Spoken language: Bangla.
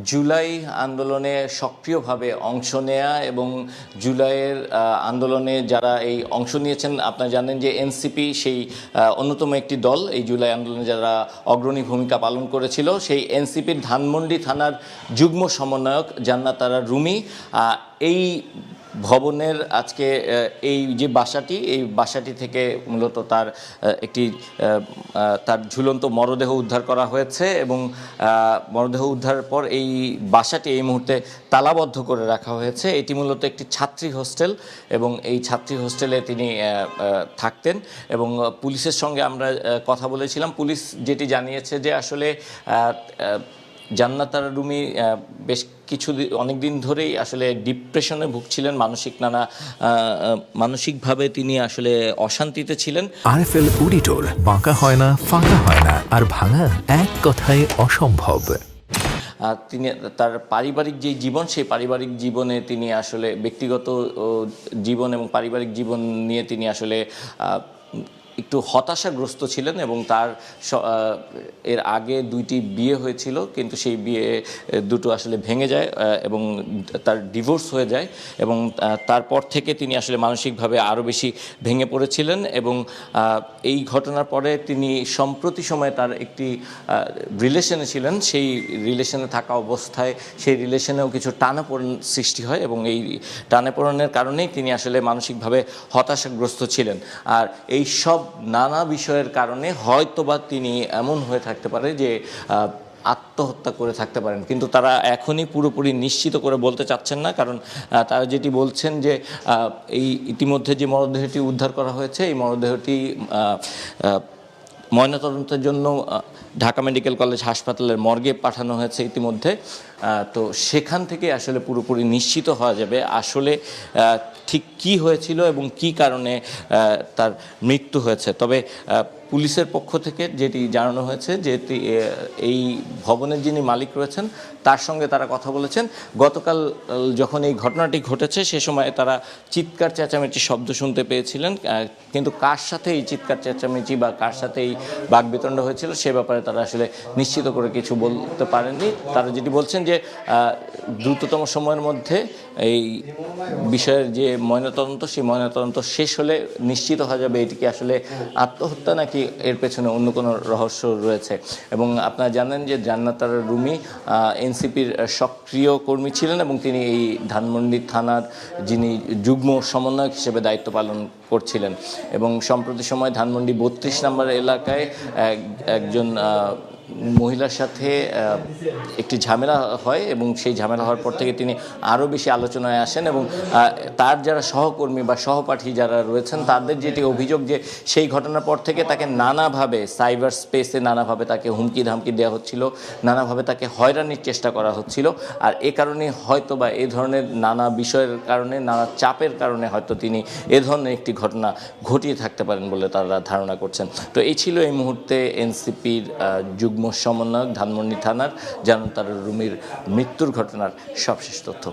জুলাই আন্দোলনে সক্রিয়ভাবে অংশ নেয়া এবং জুলাইয়ের আন্দোলনে যারা এই অংশ নিয়েছেন, আপনারা জানেন যে এনসিপি সেই অন্যতম একটি দল এই জুলাই আন্দোলনে যারা অগ্রণী ভূমিকা পালন করেছিল। সেই এনসিপির ধানমন্ডি থানার যুগ্ম সমন্বয়ক জান্নাত আরা রুমি এই ভবনের আজকে এই যে বাসাটি, এই বাসাটি থেকে মূলত তার একটি তার ঝুলন্ত মরদেহ উদ্ধার করা হয়েছে এবং মরদেহ উদ্ধারের পর এই বাসাটি এই মুহূর্তে তালাবদ্ধ করে রাখা হয়েছে। এটি মূলত একটি ছাত্রী হোস্টেল এবং এই ছাত্রী হোস্টেলে তিনি থাকতেন এবং পুলিশের সঙ্গে আমরা কথা বলেছিলাম। পুলিশ যেটি জানিয়েছে যে আসলে জান্নাত আরা রুমি বেশ অনেক দিন ধরেই আসলে ডিপ্রেশনে ভুগছিলেন, মানসিকভাবে তিনি আসলে অশান্তিতে ছিলেন। আরএফএল অডিটর, বাঁকা হয় না, ফাঁকা হয় না, আর ভাঙা এক কথায় অসম্ভব। তিনি তার পারিবারিক যে জীবন, সেই পারিবারিক জীবনে তিনি আসলে ব্যক্তিগত জীবন এবং পারিবারিক জীবন নিয়ে তিনি আসলে একটু হতাশাগ্রস্ত ছিলেন এবং তার এর আগে দুইটি বিয়ে হয়েছিল, কিন্তু সেই বিয়ে দুটো আসলে ভেঙে যায় এবং তার ডিভোর্স হয়ে যায় এবং তারপর থেকে তিনি আসলে মানসিকভাবে আরও বেশি ভেঙে পড়েছিলেন এবং এই ঘটনার পরে তিনি সম্প্রতি সময়ে তার একটি রিলেশনে ছিলেন। সেই রিলেশনে থাকা অবস্থায় সেই রিলেশনেও কিছু টানাপোড়েন সৃষ্টি হয় এবং এই টানাপোড়েনের কারণেই তিনি আসলে মানসিকভাবে হতাশাগ্রস্ত ছিলেন। আর এই সব নানা বিষয়ের কারণে হয়তোবা তিনি এমন হয়ে থাকতে পারে যে আত্মহত্যা করে থাকতে পারেন, কিন্তু তারা এখনই পুরোপুরি নিশ্চিত করে বলতে চাচ্ছেন না। কারণ তারা যেটি বলছেন যে এই ইতিমধ্যে যে মরদেহটি উদ্ধার করা হয়েছে, এই মরদেহটি ময়নাতদন্তের জন্য ঢাকা মেডিকেল কলেজ হাসপাতালের মর্গে পাঠানো হয়েছে ইতিমধ্যে। তো সেখান থেকে আসলে পুরোপুরি নিশ্চিত হওয়া যাবে আসলে ঠিক কি হয়েছিল এবং কি কারণে তার মৃত্যু হয়েছে। তবে পুলিশের পক্ষ থেকে যেটি জানানো হয়েছে যে এই ভবনের যিনি মালিক রয়েছেন তার সঙ্গে তারা কথা বলেছেন। গতকাল যখন এই ঘটনাটি ঘটেছে সে সময় তারা চিৎকার চেঁচামেচির শব্দ শুনতে পেয়েছিলেন, কিন্তু কার সাথে এই চিৎকার চেঁচামেচি বা কার সাথে এই বাকবিতণ্ড হয়েছিল সে ব্যাপারে তারা আসলে নিশ্চিত করে কিছু বলতে পারেননি। তারা যেটি বলছেন যে দ্রুততম সময়ের মধ্যে এই বিষয়ের যে ময়নাতদন্ত, সেই ময়নাতদন্ত শেষ হলে নিশ্চিত হওয়া যাবে এটি কি আসলে আত্মহত্যা নাকি এর পেছনে অন্য কোনো রহস্য রয়েছে। এবং আপনারা জানেন যে জান্নাত আরা রুমি এনসিপির সক্রিয় কর্মী ছিলেন এবং তিনি এই ধানমন্ডি থানার যিনি যুগ্ম সমন্বয়ক হিসেবে দায়িত্ব পালন করছিলেন এবং সম্প্রতি সময় ধানমন্ডি 32 নম্বর এলাকায় একজন মহিলার সাথে একটি ঝামেলা হয় এবং সেই ঝামেলা হওয়ার পর থেকে তিনি আরও বেশি আলোচনায় আসেন এবং তার যারা সহকর্মী বা সহপাঠী যারা রয়েছেন তাদের যেটি অভিযোগ যে সেই ঘটনার পর থেকে তাকে নানাভাবে সাইবার স্পেসে নানাভাবে তাকে হুমকি ধামকি দেওয়া হচ্ছিল, নানাভাবে তাকে হয়রানির চেষ্টা করা হচ্ছিল। আর এ কারণে হয়তো বা এ ধরনের নানা বিষয়ের কারণে, নানা চাপের কারণে হয়তো তিনি এ ধরনের একটি ঘটনা ঘটিয়ে থাকতে পারেন বলে তারা ধারণা করছেন। তো এই ছিল এই মুহূর্তে এনসিপির যুগ্ম সমন্বয়ক ধানমন্ডি থানার জান্নাত আরা রুমির মৃত্যুর ঘটনার সবশেষ তথ্য।